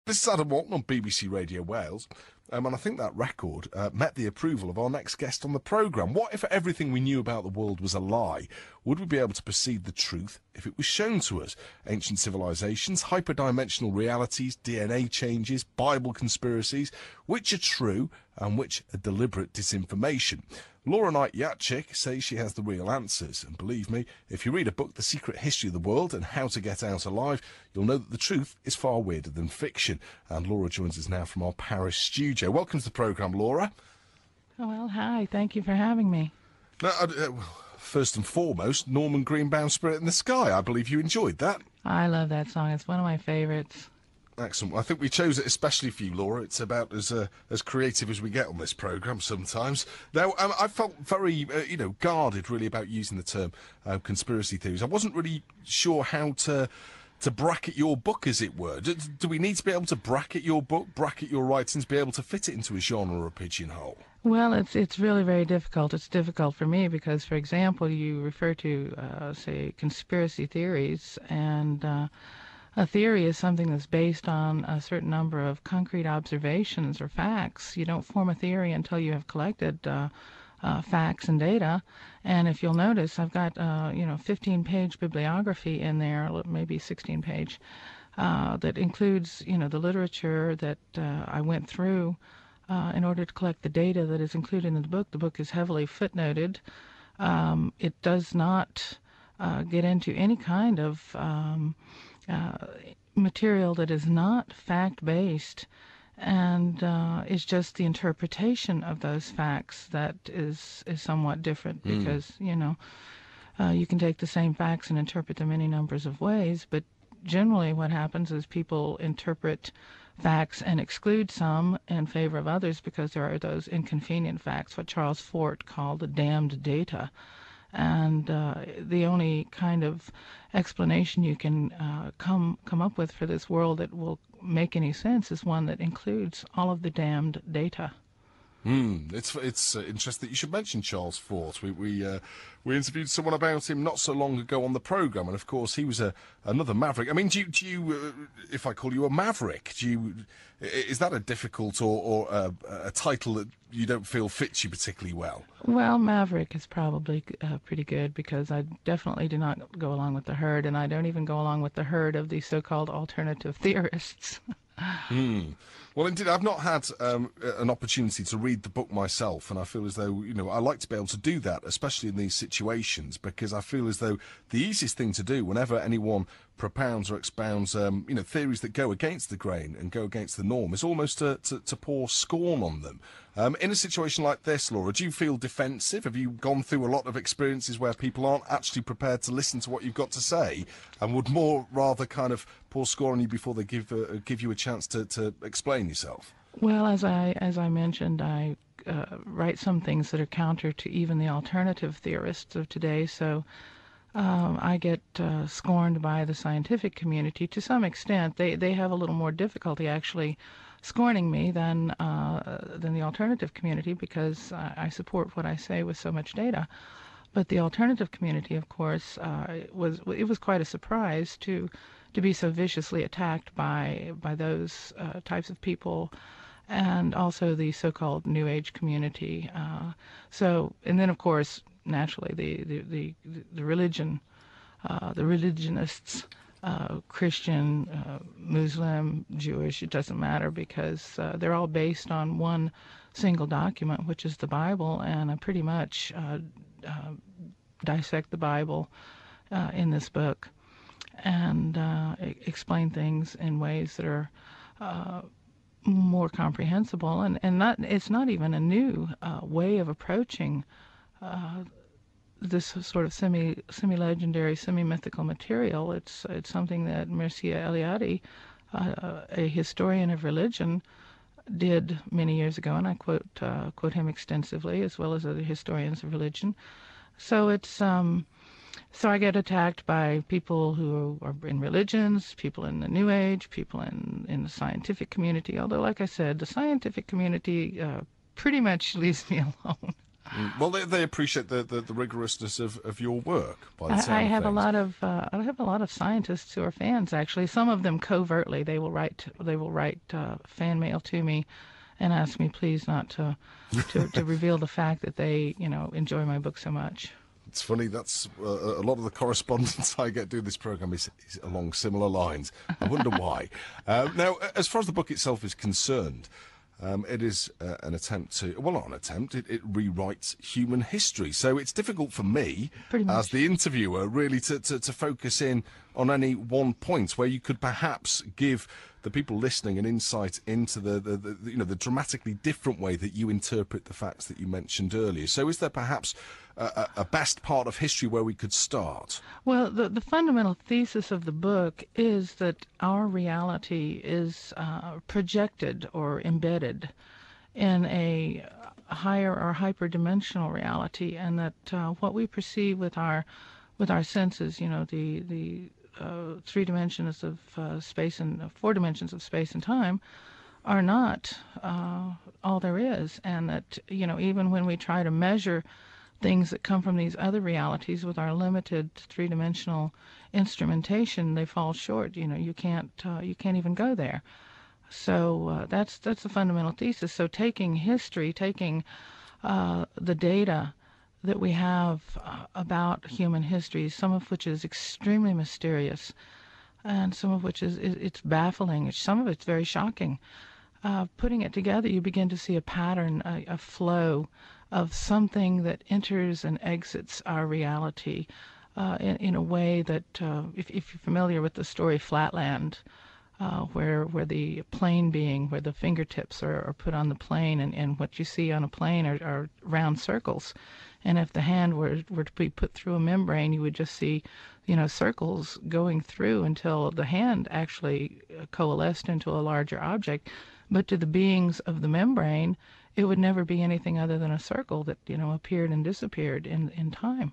This is Adam Walton on BBC Radio Wales, and I think that record met the approval of our next guest on the programme. What if everything we knew about the world was a lie? Would we be able to perceive the truth if it was shown to us? Ancient civilizations, hyperdimensional realities, DNA changes, Bible conspiracies, which are true and which are deliberate disinformation? Laura Knight-Jadczyk says she has the real answers, and believe me, if you read a book, The Secret History of the World and How to Get Out Alive, you'll know that the truth is far weirder than fiction. And Laura joins us now from our Paris studio. Welcome to the programme, Laura. Oh, well, hi. Thank you for having me. Now, first and foremost, Norman Greenbaum's Spirit in the Sky. I believe you enjoyed that. I love that song. It's one of my favorites. Excellent. Well, I think we chose it especially for you, Laura. It's about as creative as we get on this programme sometimes. Now, I felt very, guarded really about using the term conspiracy theories. I wasn't really sure how to bracket your book, as it were. Do we need to be able to bracket your book, bracket your writings, be able to fit it into a genre or a pigeonhole? Well, it's really very difficult. It's difficult for me because, for example, you refer to, say, conspiracy theories, and a theory is something that's based on a certain number of concrete observations or facts. You don't form a theory until you have collected facts and data. And if you'll notice, I've got 15-page bibliography in there, maybe 16-page, that includes the literature that I went through in order to collect the data that is included in the book. The book is heavily footnoted. It does not get into any kind of material that is not fact-based, and is just the interpretation of those facts that is somewhat different, because you can take the same facts and interpret them any numbers of ways, but generally what happens is people interpret facts and exclude some in favor of others because there are those inconvenient facts, what Charles Fort called the damned data. And the only kind of explanation you can come up with for this world that will make any sense is one that includes all of the damned data. It's interesting that you should mention Charles Fort. We interviewed someone about him not so long ago on the programme, and of course he was another maverick. I mean, do you if I call you a maverick, is that a difficult or a title that you don't feel fits you particularly well? Well, maverick is probably pretty good, because I definitely do not go along with the herd, and I don't even go along with the herd of the so-called alternative theorists. Well, indeed, I've not had an opportunity to read the book myself, and I feel as though, I like to be able to do that, especially in these situations, because I feel as though the easiest thing to do whenever anyone propounds or expounds, theories that go against the grain and go against the norm is almost to pour scorn on them. In a situation like this, Laura, do you feel defensive? Have you gone through a lot of experiences where people aren't actually prepared to listen to what you've got to say and would more rather kind of pour scorn on you before they give you a chance to explain yourself? Well, as I mentioned, I write some things that are counter to even the alternative theorists of today, so I get scorned by the scientific community to some extent. They have a little more difficulty actually scorning me than the alternative community, because I support what I say with so much data. But the alternative community, of course, it was quite a surprise to be so viciously attacked by those types of people, and also the so-called New Age community. And then, of course, naturally, the religion, the religionists, Christian, Muslim, Jewish, it doesn't matter, because they're all based on one single document, which is the Bible, and I pretty much dissect the Bible in this book, and explain things in ways that are more comprehensible, and it's not even a new way of approaching this sort of semi-legendary, semi-mythical material. It's something that Mircea Eliade, a historian of religion, did many years ago, and I quote him extensively, as well as other historians of religion. So it's so I get attacked by people who are in religions, people in the New Age, people in the scientific community. Although, like I said, the scientific community pretty much leaves me alone. Well, they appreciate the rigorousness of your work. By the I sound have of things. I have a lot of scientists who are fans. Actually, some of them covertly. They will write fan mail to me, and ask me please not to reveal the fact that they enjoy my book so much. It's funny, that's a lot of the correspondence I get doing this programme is along similar lines. I wonder why. Now, as far as the book itself is concerned, it is an attempt to, well, not an attempt, it rewrites human history. So it's difficult for me, as the interviewer, really to focus in on any one point where you could perhaps give the people listening an insight into the dramatically different way that you interpret the facts that you mentioned earlier. So is there perhaps a best part of history where we could start? Well, the fundamental thesis of the book is that our reality is projected or embedded in a higher or hyperdimensional reality, and that what we perceive with our senses, the 3 dimensions of space and 4 dimensions of space and time, are not all there is, and that even when we try to measure things that come from these other realities with our limited 3-dimensional instrumentation, they fall short. You can't even go there. So that's the fundamental thesis. So taking history, taking the data that we have about human history, some of which is extremely mysterious, and some of which it's baffling. Some of it's very shocking. Putting it together, you begin to see a pattern, a flow of something that enters and exits our reality in a way that, if you're familiar with the story Flatland, where the plane being, where the fingertips are put on the plane, and what you see on a plane are round circles. And if the hand were to be put through a membrane, you would just see, circles going through until the hand actually coalesced into a larger object. But to the beings of the membrane, it would never be anything other than a circle that, appeared and disappeared in time.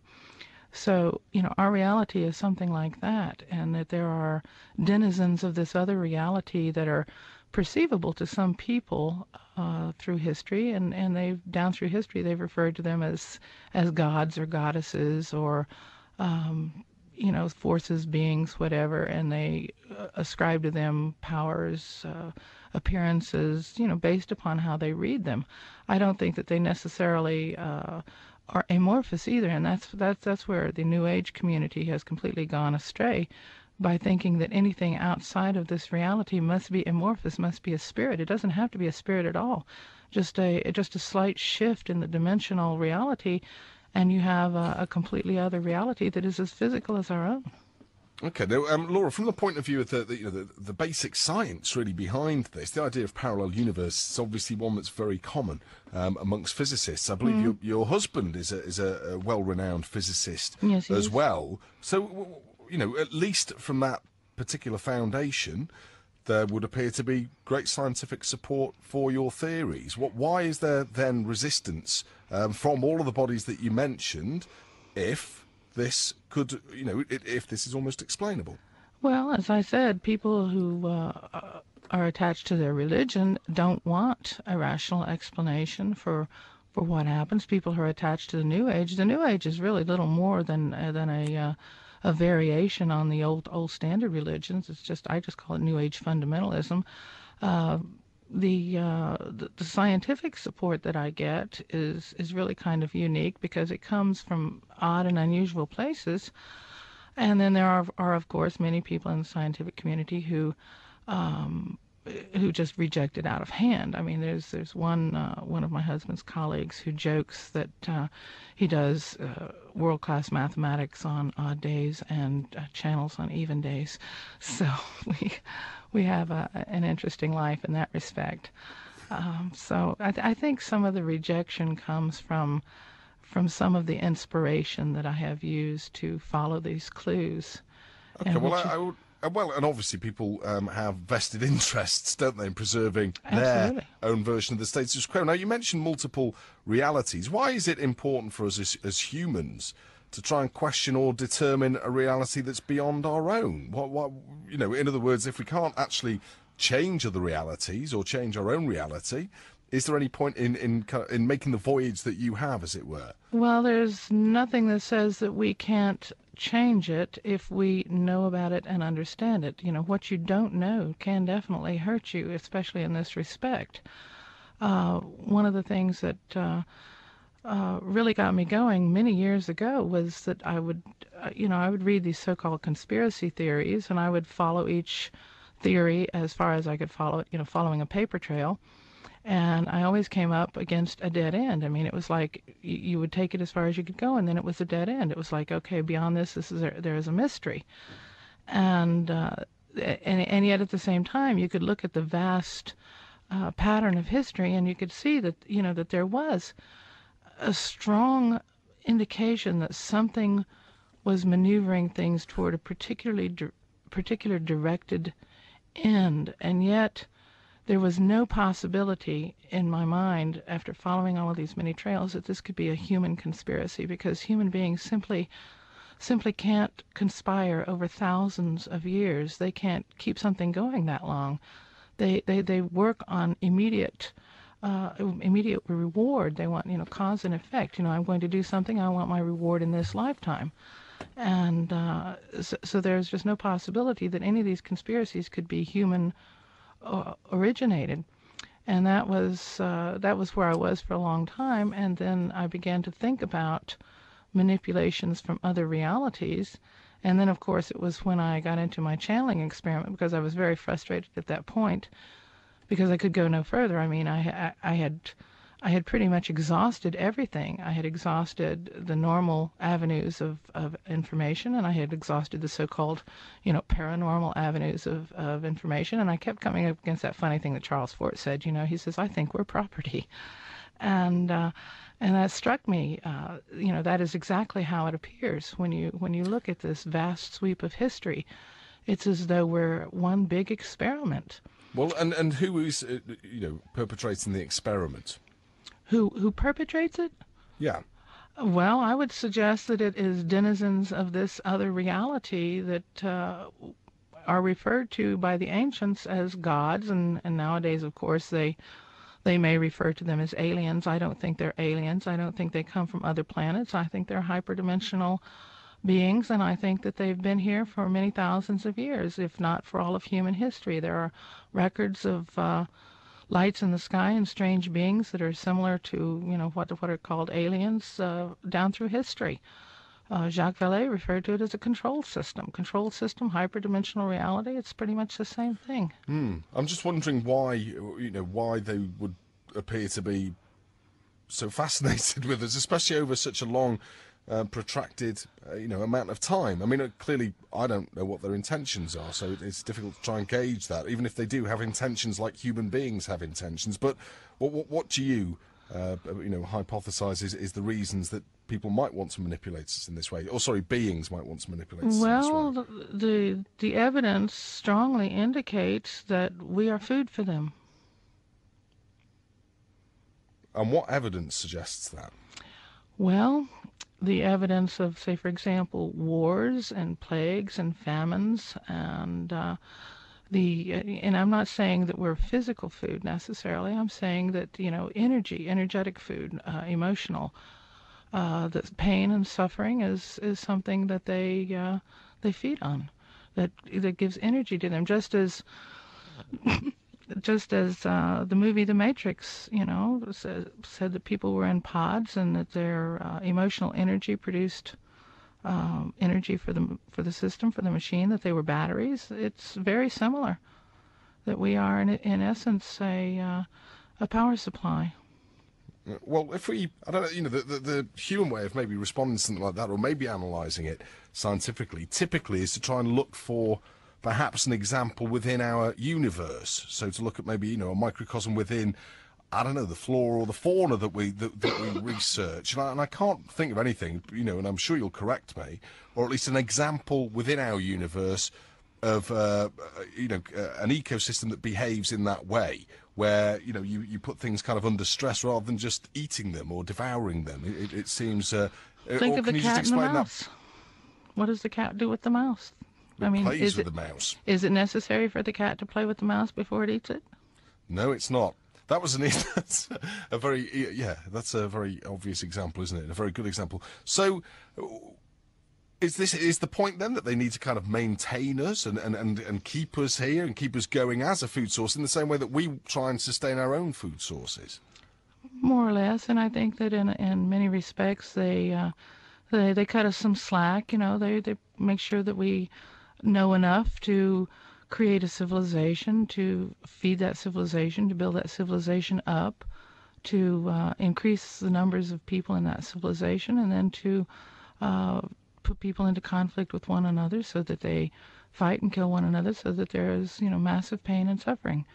So, our reality is something like that, and that there are denizens of this other reality that are perceivable to some people through history, and down through history they've referred to them as gods or goddesses or forces, beings, whatever, and they ascribe to them powers, appearances, based upon how they read them. I don't think that they necessarily are amorphous either, and that's where the New Age community has completely gone astray, by thinking that anything outside of this reality must be amorphous, must be a spirit. It doesn't have to be a spirit at all. Just a slight shift in the dimensional reality, and you have a completely other reality that is as physical as our own. Okay, now, Laura, from the point of view of the basic science really behind this, the idea of parallel universe is obviously one that's very common amongst physicists. I believe your husband is a well-renowned physicist, yes, as well. So, at least from that particular foundation, there would appear to be great scientific support for your theories. Why is there then resistance from all of the bodies that you mentioned, if this could, if this is almost explainable? Well, as I said, people who are attached to their religion don't want a rational explanation for what happens. People who are attached to the New Age is really little more than a variation on the old standard religions. I just call it New Age fundamentalism. The scientific support that I get is really kind of unique, because it comes from odd and unusual places. And then there are of course many people in the scientific community who just reject it out of hand. I mean, there's one of my husband's colleagues who jokes that he does world-class mathematics on odd days and channels on even days. So we have an interesting life in that respect. So I think some of the rejection comes from some of the inspiration that I have used to follow these clues. Okay, well, and obviously people have vested interests, don't they, in preserving their own version of the status quo. Now, you mentioned multiple realities. Why is it important for us as humans to try and question or determine a reality that's beyond our own? In other words, if we can't actually change other realities or change our own reality, is there any point in making the voyage that you have, as it were? Well, there's nothing that says that we can't change it if we know about it and understand it. You know, what you don't know can definitely hurt you, especially in this respect. One of the things that really got me going many years ago was that I would read these so-called conspiracy theories, and I would follow each theory as far as I could follow it, following a paper trail. And I always came up against a dead end. I mean, it was like you would take it as far as you could go, and then it was a dead end. It was like, okay, beyond this, there is a mystery. And yet at the same time, you could look at the vast pattern of history, and you could see that, that there was a strong indication that something was maneuvering things toward a particular directed end. And yet there was no possibility in my mind, after following all of these many trails, that this could be a human conspiracy, because human beings simply can't conspire over thousands of years. They can't keep something going that long. They work on immediate reward. They want, cause and effect. I'm going to do something, I want my reward in this lifetime. And so there's just no possibility that any of these conspiracies could be human originated. And that was where I was for a long time. And then I began to think about manipulations from other realities. And then, of course, it was when I got into my channeling experiment, because I was very frustrated at that point, because I could go no further. I mean, I had pretty much exhausted everything. I had exhausted the normal avenues of information, and I had exhausted the so-called, paranormal avenues of information. And I kept coming up against that funny thing that Charles Fort said. He says, "I think we're property," and that struck me. That is exactly how it appears when you look at this vast sweep of history. It's as though we're one big experiment. Well, and who is perpetrating the experiment? Who perpetrates it? Yeah. Well, I would suggest that it is denizens of this other reality that are referred to by the ancients as gods, and nowadays, of course, they may refer to them as aliens. I don't think they're aliens. I don't think they come from other planets. I think they're hyperdimensional beings, and I think that they've been here for many thousands of years, if not for all of human history. There are records of lights in the sky and strange beings that are similar to, what are called aliens down through history. Jacques Vallée referred to it as a control system, hyperdimensional reality. It's pretty much the same thing. I'm just wondering why they would appear to be so fascinated with us, especially over such a long, protracted, amount of time. I mean, clearly, I don't know what their intentions are, so it's difficult to try and gauge that, even if they do have intentions like human beings have intentions. But what do you, hypothesize is the reasons that people might want to manipulate us in this way? Or, sorry, beings might want to manipulate us in this way? Well, the evidence strongly indicates that we are food for them. And what evidence suggests that? Well, the evidence of, say, for example, wars and plagues and famines, and and I'm not saying that we're physical food necessarily. I'm saying that, energetic food, emotional, that pain and suffering is something that they feed on, that gives energy to them, just as the movie The Matrix, said that people were in pods and that their emotional energy produced energy for the system, for the machine, that they were batteries. It's very similar, that we are in essence a power supply. Well, if I don't know, the human way of maybe responding to something like that, or maybe analysing it scientifically, typically is to try and look for perhaps an example within our universe. So to look at maybe, a microcosm within, I don't know, the flora or the fauna that we research. And I can't think of anything, and I'm sure you'll correct me, or at least an example within our universe of, an ecosystem that behaves in that way, where, you put things kind of under stress rather than just eating them or devouring them. It seems... Think of the cat and the mouse. What does the cat do with the mouse? Plays with the mouse. Is it necessary for the cat to play with the mouse before it eats it? No, it's not. That was that's a very, yeah, that's a very obvious example, isn't it? A very good example. So, is the point then that they need to kind of maintain us and keep us here and keep us going as a food source in the same way that we try and sustain our own food sources? More or less, and I think that in many respects they cut us some slack. They make sure that we know enough to create a civilization, to feed that civilization, to build that civilization up, to increase the numbers of people in that civilization, and then to put people into conflict with one another so that they fight and kill one another, so that there is, massive pain and suffering.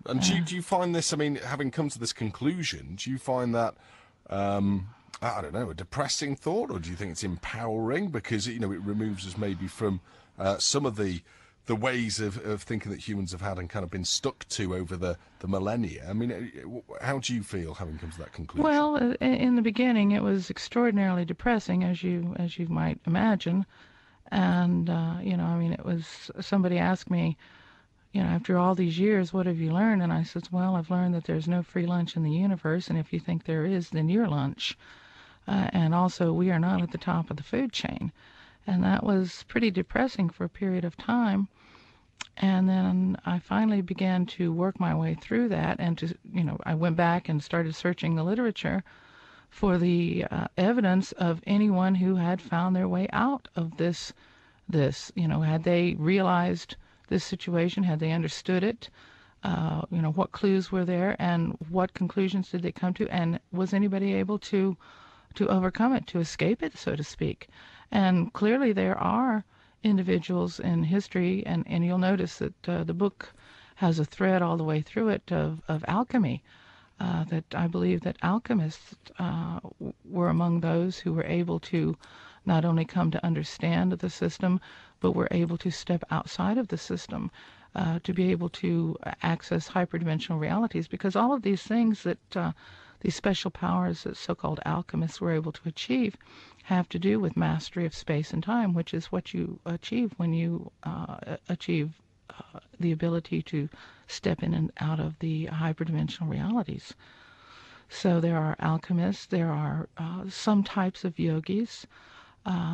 And do you find this, I mean, having come to this conclusion, do you find that, I don't know, a depressing thought, or do you think it's empowering because, it removes us maybe from some of the ways of thinking that humans have had and kind of been stuck to over the millennia? I mean, how do you feel having come to that conclusion? Well, in the beginning, it was extraordinarily depressing, as you might imagine. And, it was, somebody asked me, after all these years, what have you learned? And I said, well, I've learned that there's no free lunch in the universe, and if you think there is, then you're lunch. And also, we are not at the top of the food chain. And that was pretty depressing for a period of time. And then I finally began to work my way through that, and I went back and started searching the literature for the evidence of anyone who had found their way out of this, had they realized this situation, had they understood it, what clues were there, and what conclusions did they come to, and was anybody able to overcome it, to escape it, so to speak. And clearly there are individuals in history, and you'll notice that the book has a thread all the way through it of alchemy, that I believe that alchemists were among those who were able to not only come to understand the system, but were able to step outside of the system, to be able to access hyperdimensional realities, because all of these things that these special powers that so-called alchemists were able to achieve have to do with mastery of space and time, which is what you achieve when you achieve the ability to step in and out of the hyperdimensional realities. So there are alchemists, there are some types of yogis,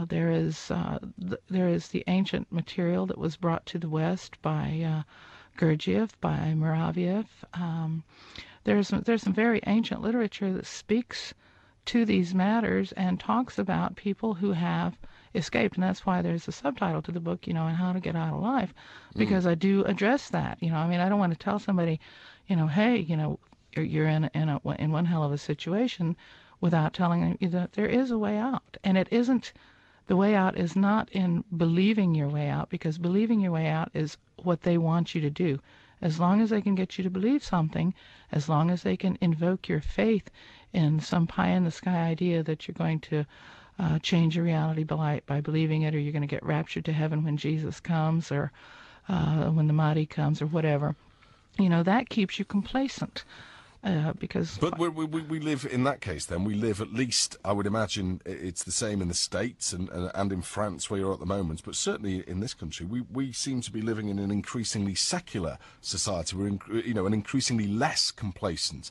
there is the ancient material that was brought to the West by Gurdjieff, by Muraviev. There's some very ancient literature that speaks to these matters and talks about people who have escaped, and that's why there's a subtitle to the book, on how to get out of life, because I do address that. I mean, I don't want to tell somebody, hey, you're in one hell of a situation, without telling them that there is a way out. And the way out is not in believing your way out, because believing your way out is what they want you to do. As long as they can get you to believe something, as long as they can invoke your faith in some pie-in-the-sky idea that you're going to change your reality by believing it, or you're going to get raptured to heaven when Jesus comes, or when the Mahdi comes, or whatever, that keeps you complacent. But we live, in that case then, we live, at least, I would imagine it's the same in the States and in France where you're at the moment, but certainly in this country, we seem to be living in an increasingly secular society. We're an increasingly less complacent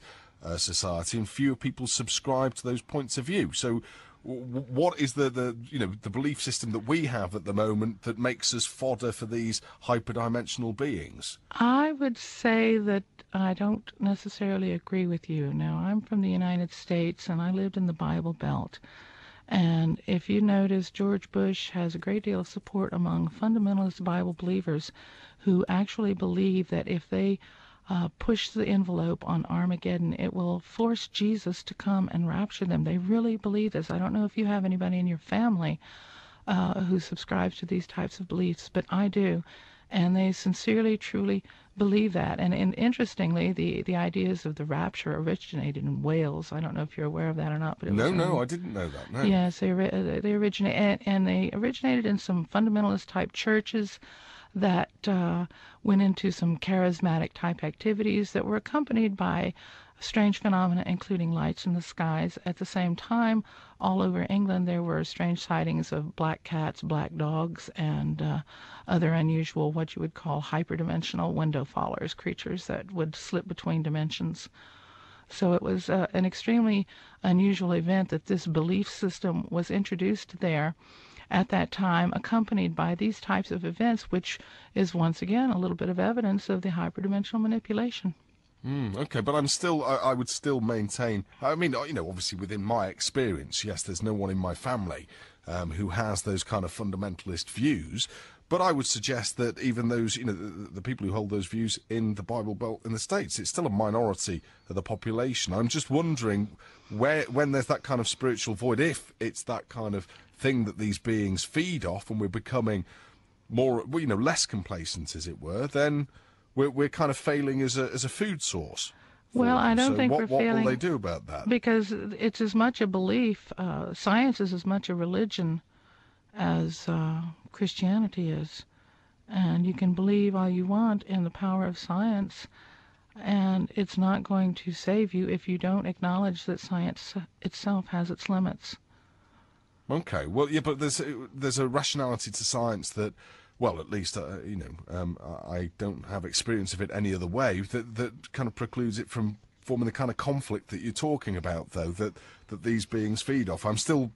society, and fewer people subscribe to those points of view. So what is the belief system that we have at the moment that makes us fodder for these hyperdimensional beings? I would say that I don't necessarily agree with you. Now, I'm from the United States, and I lived in the Bible Belt. And if you notice, George Bush has a great deal of support among fundamentalist Bible believers who actually believe that if they push the envelope on Armageddon, it will force Jesus to come and rapture them. They really believe this. I don't know if you have anybody in your family who subscribes to these types of beliefs, but I do. And they sincerely, truly believe that. And interestingly, the ideas of the rapture originated in Wales. I don't know if you're aware of that or not. But No, I didn't know that. No. Yes, they originated in some fundamentalist type churches that went into some charismatic type activities that were accompanied by strange phenomena, including lights in the skies. At the same time, all over England, there were strange sightings of black cats, black dogs, and other unusual, what you would call hyperdimensional window followers, creatures that would slip between dimensions. So it was an extremely unusual event that this belief system was introduced there at that time, accompanied by these types of events, which is once again a little bit of evidence of the hyperdimensional manipulation. Okay, but I would still maintain, I mean, obviously within my experience, yes, there's no one in my family who has those kind of fundamentalist views, but I would suggest that even those, the people who hold those views in the Bible Belt in the States, it's still a minority of the population. I'm just wondering when there's that kind of spiritual void, if it's that kind of thing that these beings feed off and we're becoming more, less complacent, as it were, then we're kind of failing as a food source. Well, I don't think we're failing. What will they do about that? Because it's as much a belief. Science is as much a religion as Christianity is. And you can believe all you want in the power of science, and it's not going to save you if you don't acknowledge that science itself has its limits. Okay, well, yeah, but there's a rationality to science that, well, at least, I don't have experience of it any other way, that kind of precludes it from forming the kind of conflict that you're talking about, though, that these beings feed off.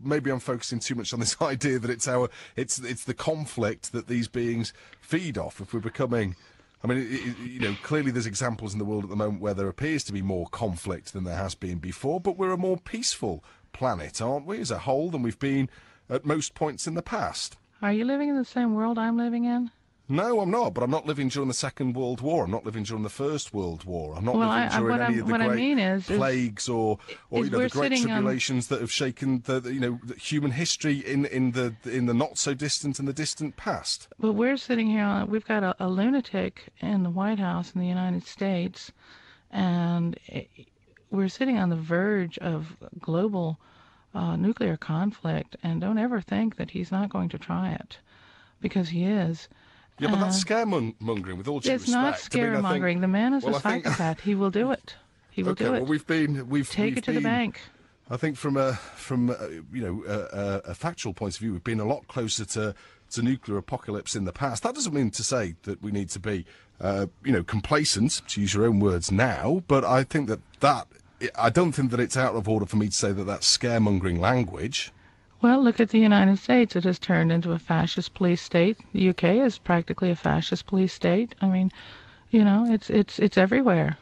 Maybe I'm focusing too much on this idea that it's the conflict that these beings feed off. If we're becoming, I mean, clearly there's examples in the world at the moment where there appears to be more conflict than there has been before, but we're a more peaceful planet, aren't we, as a whole, than we've been at most points in the past. Are you living in the same world I'm living in? No, I'm not, but I'm not living during the Second World War. I'm not living during the First World War. I'm not living during any of the great plagues or the great tribulations that have shaken the human history in the not so distant and the distant past. But we're sitting here, we've got a lunatic in the White House in the United States, and we're sitting on the verge of global nuclear conflict, and don't ever think that he's not going to try it, because he is. Yeah, but that's scaremongering, with all due respect. It's not scaremongering. The man is a psychopath. He will do it. He will do it. Well, we've take it to the bank. I think from a factual point of view, we've been a lot closer to nuclear apocalypse in the past. That doesn't mean to say that we need to be complacent, to use your own words, now. But I think I don't think that it's out of order for me to say that that's scaremongering language. Well, look at the United States. It has turned into a fascist police state. The UK is practically a fascist police state. I mean, it's everywhere.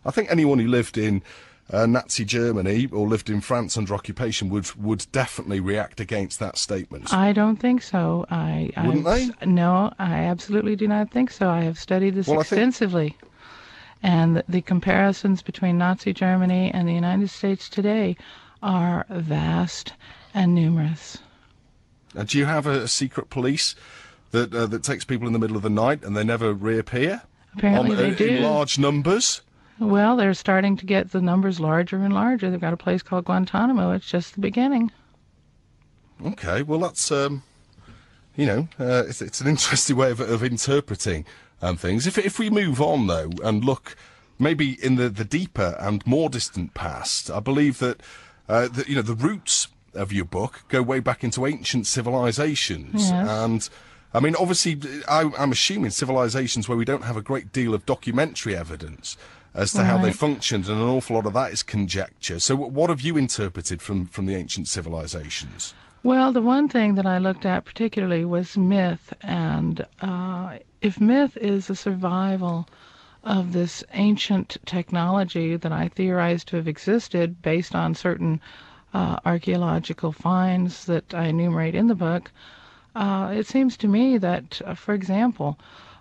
I think anyone who lived in Nazi Germany or lived in France under occupation would definitely react against that statement. I don't think so. Wouldn't they? No, I absolutely do not think so. I have studied this extensively. And the comparisons between Nazi Germany and the United States today are vast and numerous. Do you have a secret police that takes people in the middle of the night and they never reappear? Apparently they do. In large numbers? Well, they're starting to get the numbers larger and larger. They've got a place called Guantanamo. It's just the beginning. Okay, well that's, it's an interesting way of interpreting things. If we move on, though, and look maybe in the deeper and more distant past, I believe that the roots of your book go way back into ancient civilizations. Yes. And, I mean, obviously, I'm assuming civilizations where we don't have a great deal of documentary evidence as to how they functioned, and an awful lot of that is conjecture. So what have you interpreted from the ancient civilizations? Well, the one thing that I looked at particularly was myth, and if myth is a survival of this ancient technology that I theorize to have existed based on certain archaeological finds that I enumerate in the book, it seems to me that, for example,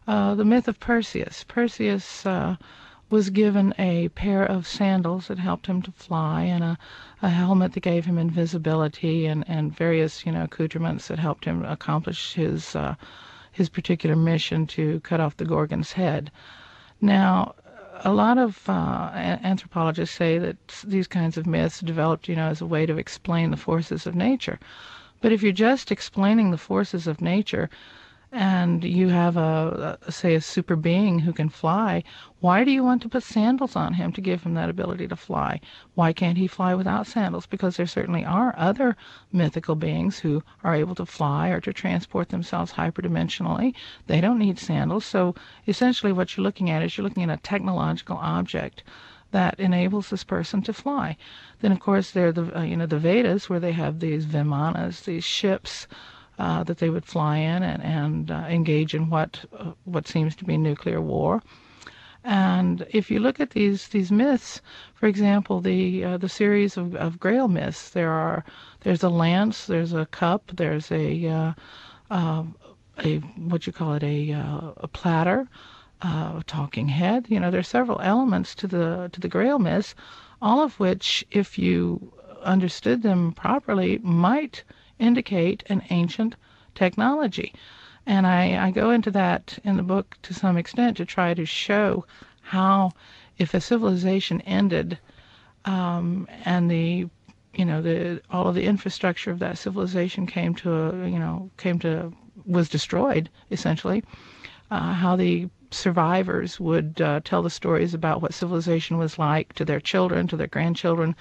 the myth of Perseus. Perseus was given a pair of sandals that helped him to fly, and a helmet that gave him invisibility, and various accoutrements that helped him accomplish his particular mission to cut off the Gorgon's head. Now, a lot of anthropologists say that these kinds of myths developed, as a way to explain the forces of nature. But if you're just explaining the forces of nature, and you have say a super being who can fly, why do you want to put sandals on him to give him that ability to fly? Why can't he fly without sandals? Because there certainly are other mythical beings who are able to fly or to transport themselves hyperdimensionally. They don't need sandals. So essentially what you're looking at is you're looking at a technological object that enables this person to fly. Then, of course, there are the Vedas, where they have these vimanas, these ships that they would fly in and engage in what seems to be nuclear war. And if you look at these myths, for example, the series of Grail myths, there's a lance, there's a cup, there's a what you call it, a platter, a talking head. There's several elements to the Grail myths, all of which, if you understood them properly, might indicate an ancient technology. And I go into that in the book to some extent to try to show how, if a civilization ended, and all of the infrastructure of that civilization was destroyed, essentially, how the survivors would tell the stories about what civilization was like to their children, to their grandchildren,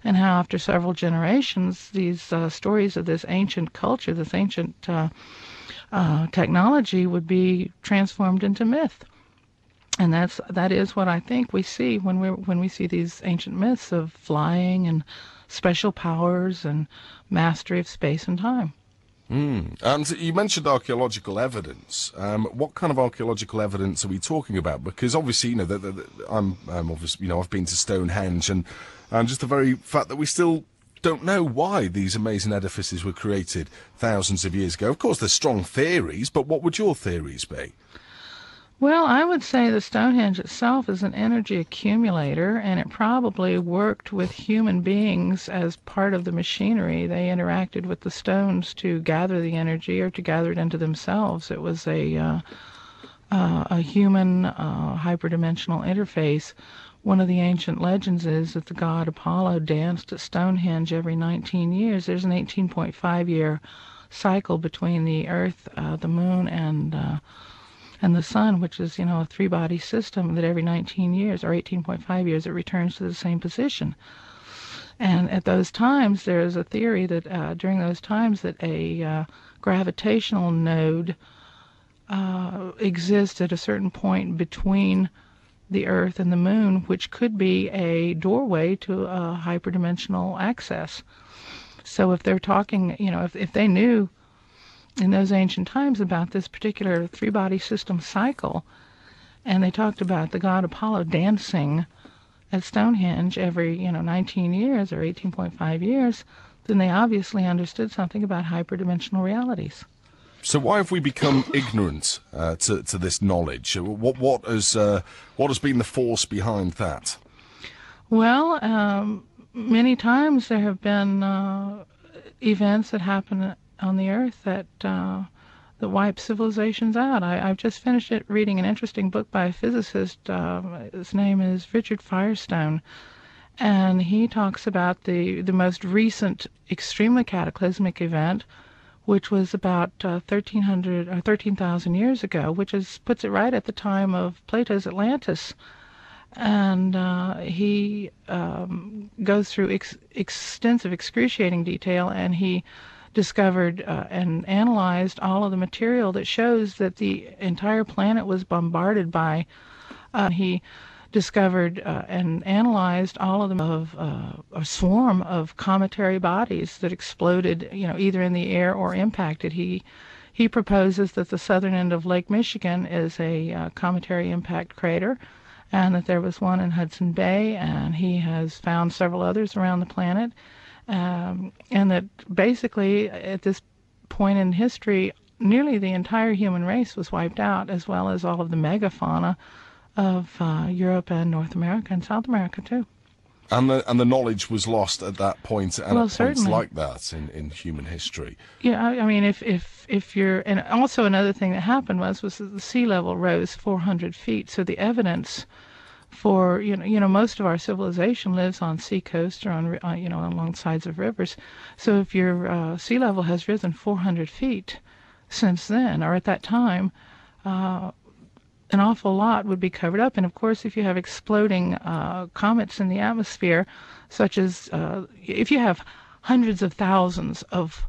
and how after several generations, these stories of this ancient culture, this ancient technology would be transformed into myth. And that is what I think we see when we see these ancient myths of flying and special powers and mastery of space and time. And you mentioned archaeological evidence. What kind of archaeological evidence are we talking about? Because obviously, I'm obviously, I've been to Stonehenge, and just the very fact that we still don't know why these amazing edifices were created thousands of years ago. Of course, there's strong theories, but what would your theories be? Well, I would say the Stonehenge itself is an energy accumulator, and it probably worked with human beings as part of the machinery. They interacted with the stones to gather the energy or to gather it into themselves. It was a human hyperdimensional interface. One of the ancient legends is that the god Apollo danced at Stonehenge every 19 years. There's an 18.5-year cycle between the Earth, the Moon, and the sun, which is, a three-body system, that every 19 years or 18.5 years it returns to the same position. And at those times, there's a theory that during those times that a gravitational node exists at a certain point between the Earth and the Moon, which could be a doorway to a hyperdimensional access. So if they're talking, if they knew in those ancient times about this particular three-body system cycle, and they talked about the god Apollo dancing at Stonehenge every 19 years or 18.5 years, then they obviously understood something about hyperdimensional realities. So why have we become ignorant to this knowledge? What has been the force behind that? Well, many times there have been events that happen on the Earth that wipe civilizations out. I've just finished reading an interesting book by a physicist. His name is Richard Firestone, and he talks about the most recent extremely cataclysmic event, which was about 1,300 or 13,000 years ago, which puts it right at the time of Plato's Atlantis. And he goes through extensive, excruciating detail, and he discovered and analyzed all of the material that shows that the entire planet was bombarded by. He discovered and analyzed all of them of a swarm of cometary bodies that exploded, either in the air or impacted. He proposes that the southern end of Lake Michigan is a cometary impact crater, and that there was one in Hudson Bay, and he has found several others around the planet. And that basically at this point in history, nearly the entire human race was wiped out, as well as all of the megafauna of Europe and North America and South America too. And the knowledge was lost at that point, and at certainly. points like that in human history. Yeah, I mean, if you're, and also another thing that happened was that the sea level rose 400 feet, so the evidence for most of our civilization lives on sea coast or on along sides of rivers. So if your sea level has risen 400 feet, since then, or at that time, an awful lot would be covered up. And of course, if you have exploding comets in the atmosphere, such as if you have hundreds of thousands of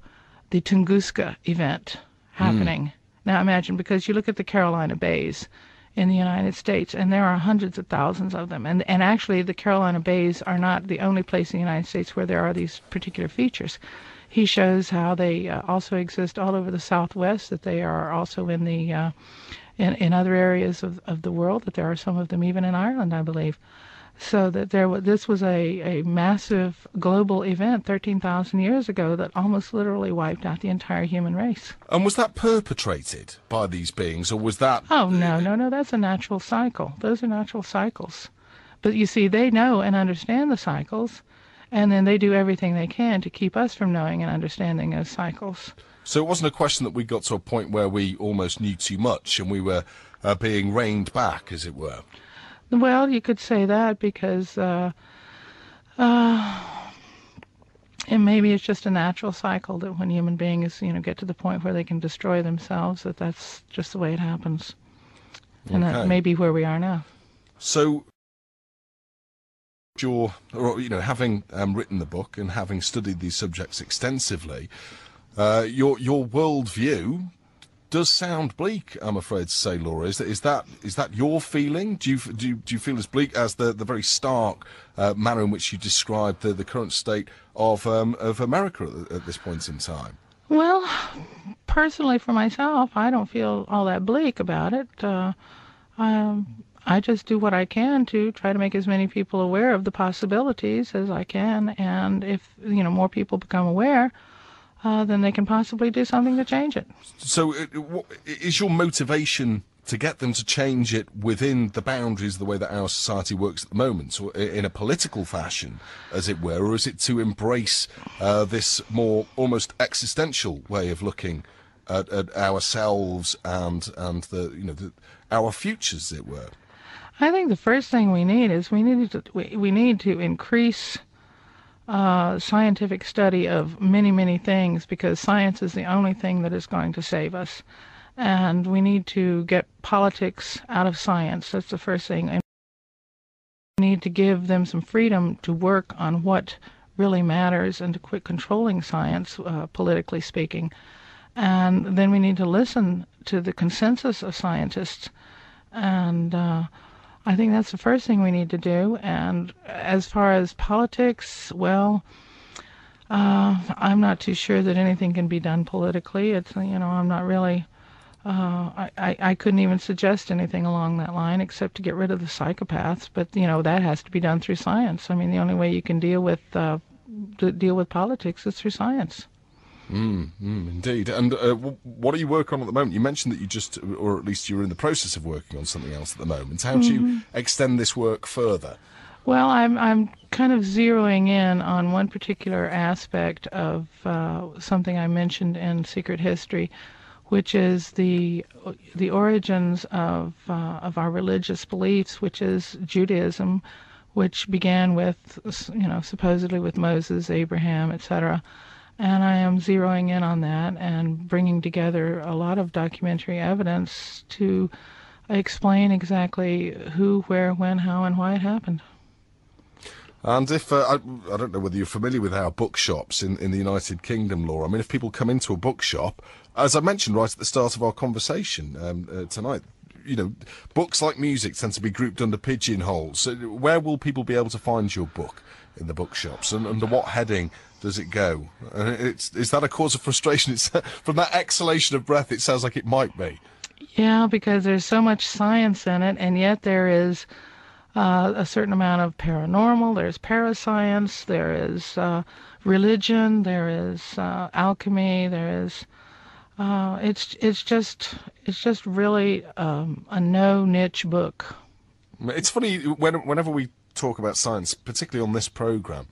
the Tunguska event happening. Now imagine, because you look at the Carolina Bays in the United States, and there are hundreds of thousands of them. And actually, the Carolina Bays are not the only place in the United States where there are these particular features. He shows how they also exist all over the Southwest, that they are also in the in other areas of the world, that there are some of them even in Ireland, I believe. So that this was a massive global event 13,000 years ago that almost literally wiped out the entire human race. And was that perpetrated by these beings, or was that... Oh, no, that's a natural cycle. Those are natural cycles. But you see, they know and understand the cycles, and then they do everything they can to keep us from knowing and understanding those cycles. So it wasn't a question that we got to a point where we almost knew too much and we were being reined back, as it were. Well, you could say that, because and maybe it's just a natural cycle that when human beings, get to the point where they can destroy themselves, that's just the way it happens. And that may be where we are now. So, having written the book and having studied these subjects extensively, your worldview does sound bleak, I'm afraid to say, Laura. Is that your feeling? Do you feel as bleak as the very stark manner in which you described the current state of America at this point in time? Well, personally for myself, I don't feel all that bleak about it. I just do what I can to try to make as many people aware of the possibilities as I can, and if more people become aware, then they can possibly do something to change it. So is your motivation to get them to change it within the boundaries of the way that our society works at the moment, or in a political fashion, as it were, or is it to embrace this more almost existential way of looking at ourselves and our futures, as it were? I think the first thing we need is we need to increase scientific study of many, many things, because science is the only thing that is going to save us. And we need to get politics out of science. That's the first thing. And we need to give them some freedom to work on what really matters and to quit controlling science, politically speaking. And then we need to listen to the consensus of scientists. And I think that's the first thing we need to do. And as far as politics, well, I'm not too sure that anything can be done politically. I'm not really, I couldn't even suggest anything along that line except to get rid of the psychopaths. But, that has to be done through science. I mean, the only way you can deal with politics is through science. Indeed. And what are you working on at the moment? You mentioned that you just, or at least you're in the process of working on something else at the moment. How do you extend this work further? Well, I'm kind of zeroing in on one particular aspect of something I mentioned in Secret History, which is the origins of our religious beliefs, which is Judaism, which began with, supposedly with Moses, Abraham, etc. And I am zeroing in on that and bringing together a lot of documentary evidence to explain exactly who, where, when, how, and why it happened. And if, I don't know whether you're familiar with our bookshops in the United Kingdom, Laura. I mean, if people come into a bookshop, as I mentioned right at the start of our conversation tonight, books like music tend to be grouped under pigeonholes. So where will people be able to find your book in the bookshops, and under what heading does it go? Is that a cause of frustration? It's, from that exhalation of breath, it sounds like it might be. Yeah, because there's so much science in it, and yet there is a certain amount of paranormal, there's parascience, there is religion, there is alchemy, there is it's just really a no niche book. It's funny, whenever we talk about science, particularly on this program,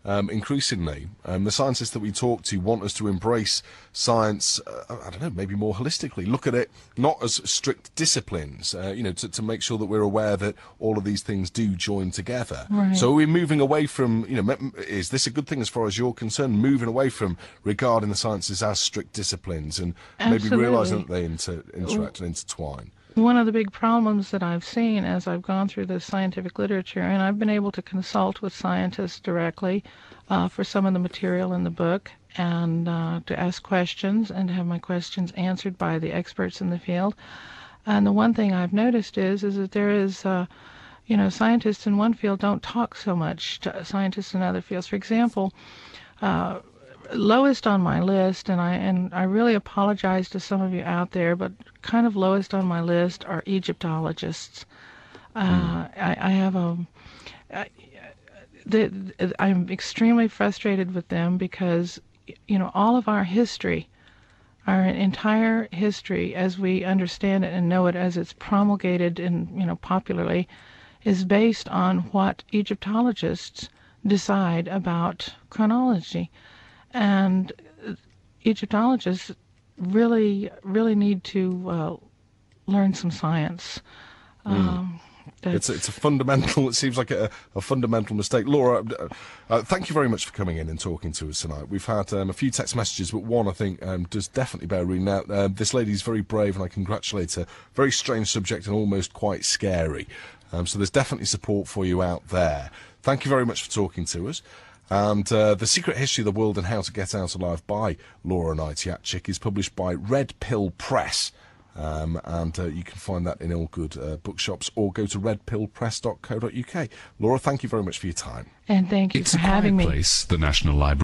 increasingly. The scientists that we talk to want us to embrace science, I don't know, maybe more holistically. Look at it not as strict disciplines, to make sure that we're aware that all of these things do join together. Right. So are we moving away from, is this a good thing as far as you're concerned, moving away from regarding the sciences as strict disciplines and Absolutely. maybe realising that they interact and intertwine? One of the big problems that I've seen as I've gone through this scientific literature, and I've been able to consult with scientists directly for some of the material in the book, and to ask questions and to have my questions answered by the experts in the field. And the one thing I've noticed is that there is, scientists in one field don't talk so much to scientists in other fields. For example, lowest on my list, and I really apologize to some of you out there, but kind of lowest on my list are Egyptologists. I'm extremely frustrated with them because, all of our history, our entire history as we understand it and know it as it's promulgated and, popularly, is based on what Egyptologists decide about chronology. And Egyptologists really need to learn some science. It's a fundamental, it seems like a fundamental mistake. Laura, thank you very much for coming in and talking to us tonight. We've had a few text messages, but one I think does definitely bear reading out. This lady's very brave and I congratulate her. Very strange subject and almost quite scary. So there's definitely support for you out there. Thank you very much for talking to us. And The Secret History of the World and How to Get Out Alive by Laura Knight-Jadczyk is published by Red Pill Press. And you can find that in all good bookshops or go to redpillpress.co.uk. Laura, thank you very much for your time. And thank you for having me. It's a quiet place, the National Library.